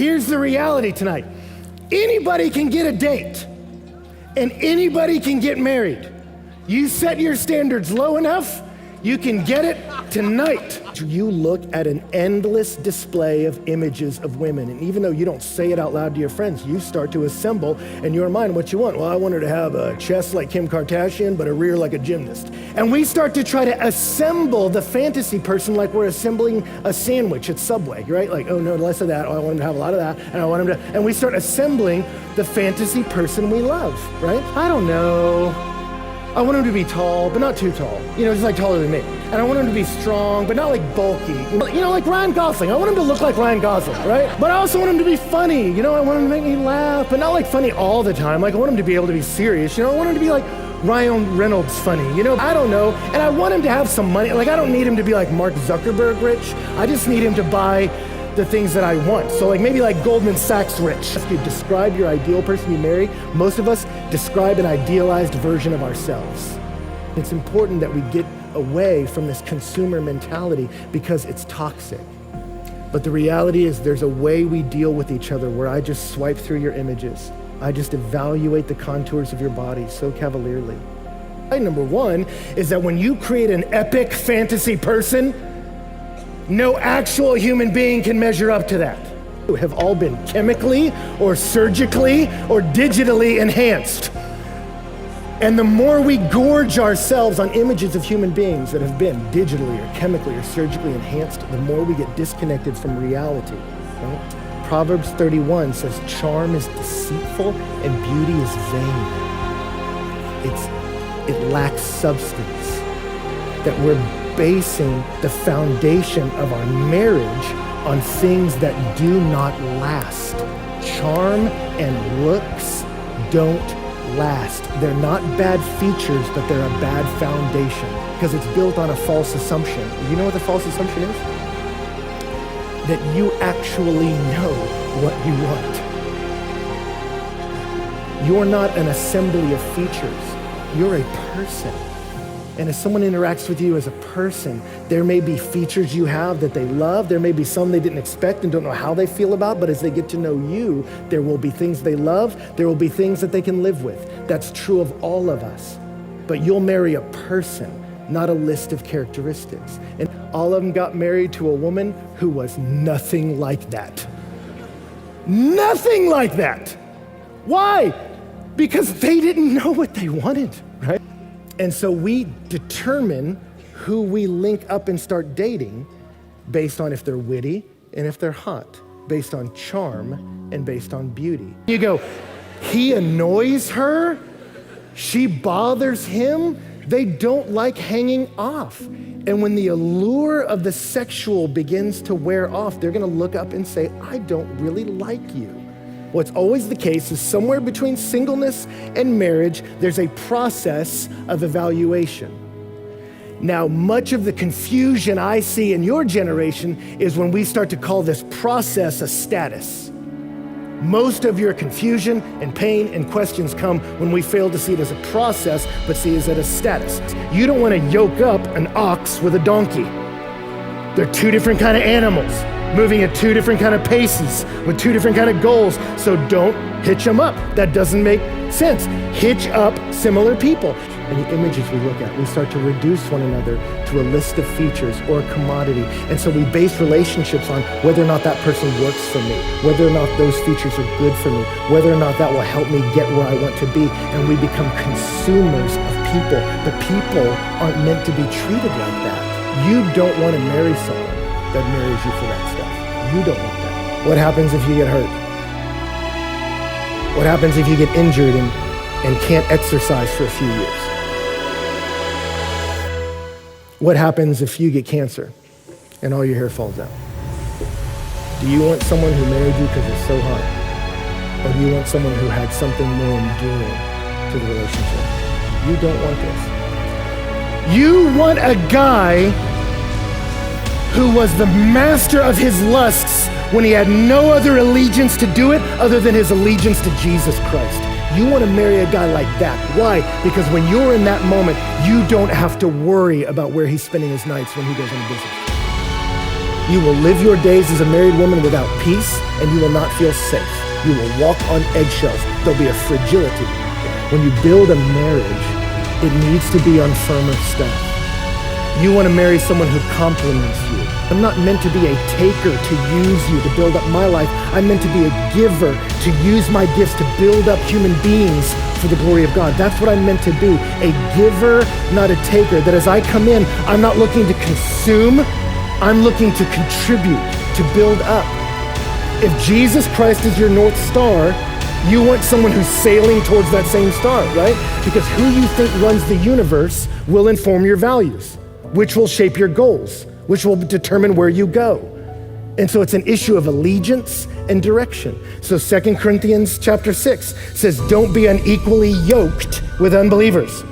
Here's the reality tonight. Anybody can get a date, and anybody can get married. You set your standards low enough, you can get it tonight. You look at an endless display of images of women, and even though you don't say it out loud to your friends, you start to assemble in your mind what you want. Well, I want her to have a chest like Kim Kardashian, but a rear like a gymnast. And we start to try to assemble the fantasy person like we're assembling a sandwich at Subway, right? Like, oh no, less of that, oh, I want him to have a lot of that, and I want him to, and we start assembling the fantasy person we love, right? I don't know. I want him to be tall, but not too tall. Just like taller than me. And I want him to be strong, but not like bulky. Like Ryan Gosling. I want him to look like Ryan Gosling, right? But I also want him to be funny. I want him to make me laugh, but not like funny all the time. Like I want him to be able to be serious. I want him to be like Ryan Reynolds funny. I don't know. And I want him to have some money. Like I don't need him to be like Mark Zuckerberg rich. I just need him to buy the things that I want. So like maybe like Goldman Sachs rich. If you describe your ideal person you marry, most of us describe an idealized version of ourselves. It's important that we get away from this consumer mentality because it's toxic. But the reality is there's a way we deal with each other where I just swipe through your images. I just evaluate the contours of your body so cavalierly. Number one is that when you create an epic fantasy person, no actual human being can measure up to that. We have all been chemically or surgically or digitally enhanced. And the more we gorge ourselves on images of human beings that have been digitally or chemically or surgically enhanced, the more we get disconnected from reality. Right? Proverbs 31 says, charm is deceitful and beauty is vain. It lacks substance. That we're basing the foundation of our marriage on things that do not last. Charm and looks don't last. They're not bad features, but they're a bad foundation because it's built on a false assumption. You know what the false assumption is? That you actually know what you want. You're not an assembly of features. You're a person. And as someone interacts with you as a person, there may be features you have that they love. There may be some they didn't expect and don't know how they feel about, but as they get to know you, there will be things they love. There will be things that they can live with. That's true of all of us. But you'll marry a person, not a list of characteristics. And all of them got married to a woman who was nothing like that. Nothing like that. Why? Because they didn't know what they wanted, right? And so we determine who we link up and start dating based on if they're witty and if they're hot, based on charm and based on beauty. You go, he annoys her, she bothers him, they don't like hanging off. And when the allure of the sexual begins to wear off, they're gonna look up and say, I don't really like you. What's always the case is somewhere between singleness and marriage, there's a process of evaluation. Now, much of the confusion I see in your generation is when we start to call this process a status. Most of your confusion and pain and questions come when we fail to see it as a process, but see it as a status. You don't want to yoke up an ox with a donkey. They're two different kind of animals, moving at two different kind of paces with two different kind of goals. So don't hitch them up. That doesn't make sense. Hitch up similar people. And the images we look at, we start to reduce one another to a list of features or a commodity. And so we base relationships on whether or not that person works for me, whether or not those features are good for me, whether or not that will help me get where I want to be. And we become consumers of people. But people aren't meant to be treated like that. You don't want to marry someone that marries you for that stuff. You don't want that. What happens if you get hurt? What happens if you get injured and can't exercise for a few years? What happens if you get cancer and all your hair falls out? Do you want someone who married you because it's so hard? Or do you want someone who had something more enduring to the relationship? You don't want this. You want a guy who was the master of his lusts when he had no other allegiance to do it other than his allegiance to Jesus Christ. You want to marry a guy like that. Why? Because when you're in that moment, you don't have to worry about where he's spending his nights when he goes on business. You will live your days as a married woman without peace, and you will not feel safe. You will walk on eggshells. There'll be a fragility. When you build a marriage, it needs to be on firmer stuff. You want to marry someone who compliments you. I'm not meant to be a taker to use you to build up my life. I'm meant to be a giver, to use my gifts to build up human beings for the glory of God. That's what I'm meant to be, a giver, not a taker. That as I come in, I'm not looking to consume, I'm looking to contribute, to build up. If Jesus Christ is your North Star, you want someone who's sailing towards that same star, right? Because who you think runs the universe will inform your values, which will shape your goals, which will determine where you go. And so it's an issue of allegiance and direction. So 2 Corinthians chapter 6 says, don't be unequally yoked with unbelievers.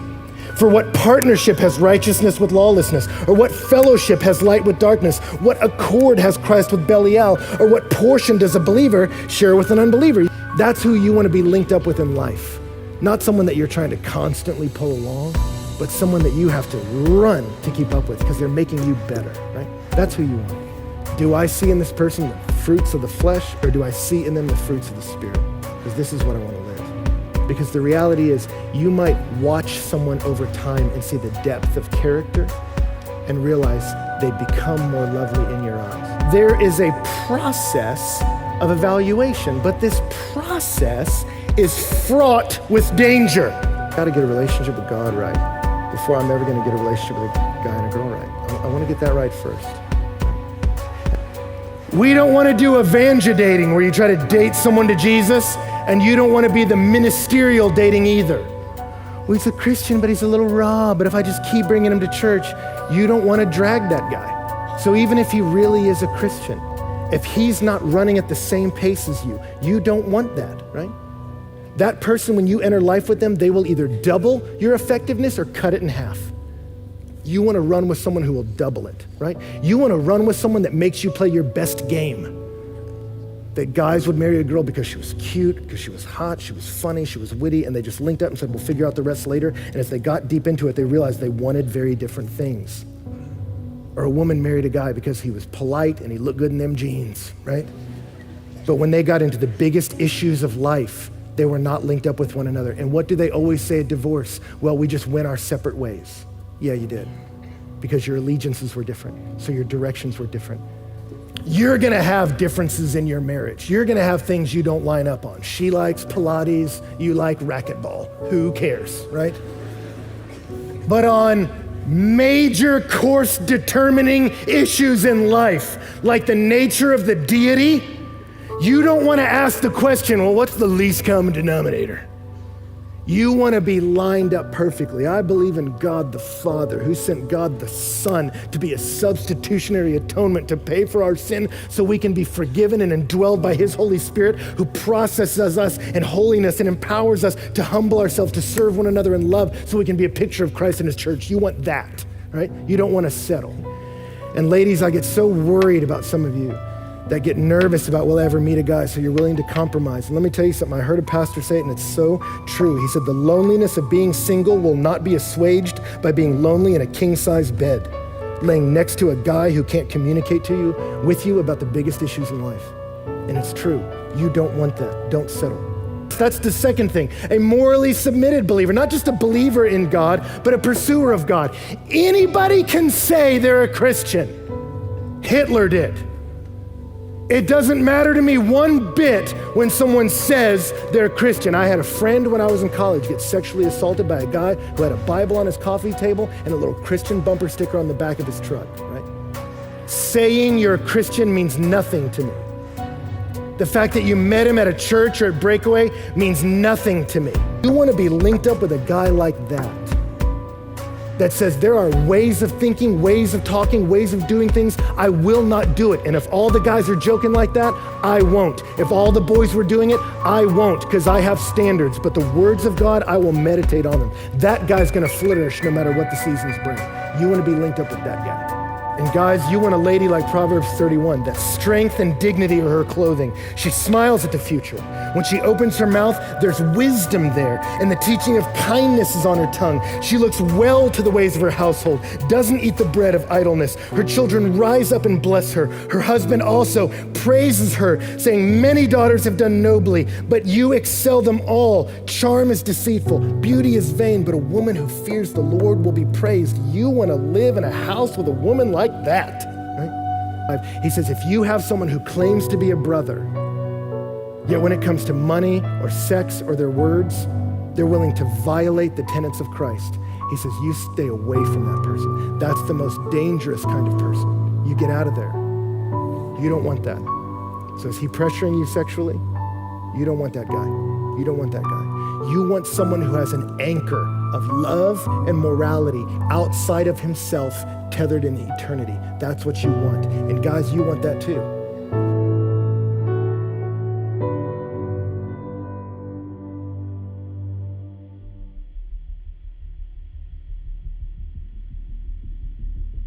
For what partnership has righteousness with lawlessness? Or what fellowship has light with darkness? What accord has Christ with Belial? Or what portion does a believer share with an unbeliever? That's who you want to be linked up with in life. Not someone that you're trying to constantly pull along, but someone that you have to run to keep up with because they're making you better, right? That's who you want. Do I see in this person the fruits of the flesh, or do I see in them the fruits of the Spirit? Because this is what I want to live. Because the reality is, you might watch someone over time and see the depth of character and realize they become more lovely in your eyes. There is a process of evaluation, but this process is fraught with danger. I gotta get a relationship with God right before I'm ever gonna get a relationship with a guy and a girl right. I wanna get that right first. We don't wanna do evangel dating where you try to date someone to Jesus, and you don't wanna be the ministerial dating either. Well, he's a Christian, but he's a little raw, but if I just keep bringing him to church, you don't wanna drag that guy. So even if he really is a Christian, if he's not running at the same pace as you, you don't want that, right? That person, when you enter life with them, they will either double your effectiveness or cut it in half. You want to run with someone who will double it, right? You want to run with someone that makes you play your best game. That guys would marry a girl because she was cute, because she was hot, she was funny, she was witty, and they just linked up and said, we'll figure out the rest later. And as they got deep into it, they realized they wanted very different things. Or a woman married a guy because he was polite and he looked good in them jeans, right? But when they got into the biggest issues of life, they were not linked up with one another. And what do they always say at divorce? Well, we just went our separate ways. Yeah, you did. Because your allegiances were different. So your directions were different. You're gonna have differences in your marriage. You're gonna have things you don't line up on. She likes Pilates, you like racquetball. Who cares, right? But on major course determining issues in life, like the nature of the deity, you don't want to ask the question, well, what's the least common denominator? You want to be lined up perfectly. I believe in God the Father, who sent God the Son to be a substitutionary atonement to pay for our sin so we can be forgiven and indwelled by his Holy Spirit, who processes us in holiness and empowers us to humble ourselves, to serve one another in love so we can be a picture of Christ and his church. You want that, right? You don't want to settle. And ladies, I get so worried about some of you that get nervous about will I ever meet a guy, so you're willing to compromise. And let me tell you something, I heard a pastor say it and it's so true. He said, the loneliness of being single will not be assuaged by being lonely in a king-size bed, laying next to a guy who can't communicate with you about the biggest issues in life. And it's true, you don't want that, don't settle. That's the second thing, a morally submitted believer, not just a believer in God, but a pursuer of God. Anybody can say they're a Christian. Hitler did. It doesn't matter to me one bit when someone says they're a Christian. I had a friend when I was in college get sexually assaulted by a guy who had a Bible on his coffee table and a little Christian bumper sticker on the back of his truck, right? Saying you're a Christian means nothing to me. The fact that you met him at a church or at Breakaway means nothing to me. You want to be linked up with a guy like that says there are ways of thinking, ways of talking, ways of doing things. I will not do it. And if all the guys are joking like that, I won't. If all the boys were doing it, I won't, because I have standards. But the words of God, I will meditate on them. That guy's gonna flourish no matter what the seasons bring. You wanna be linked up with that guy. And guys, you want a lady like Proverbs 31, that strength and dignity are her clothing. She smiles at the future. When she opens her mouth, there's wisdom there, and the teaching of kindness is on her tongue. She looks well to the ways of her household, doesn't eat the bread of idleness. Her children rise up and bless her. Her husband also praises her, saying, many daughters have done nobly, but you excel them all. Charm is deceitful, beauty is vain, but a woman who fears the Lord will be praised. You want to live in a house with a woman like that, right? He says, if you have someone who claims to be a brother, yet when it comes to money or sex or their words, they're willing to violate the tenets of Christ, he says, you stay away from that person. That's the most dangerous kind of person. You get out of there. You don't want that. So is he pressuring you sexually? You don't want that guy. You don't want that guy. You want someone who has an anchor of love and morality outside of himself, tethered in eternity. That's what you want. And guys, you want that too.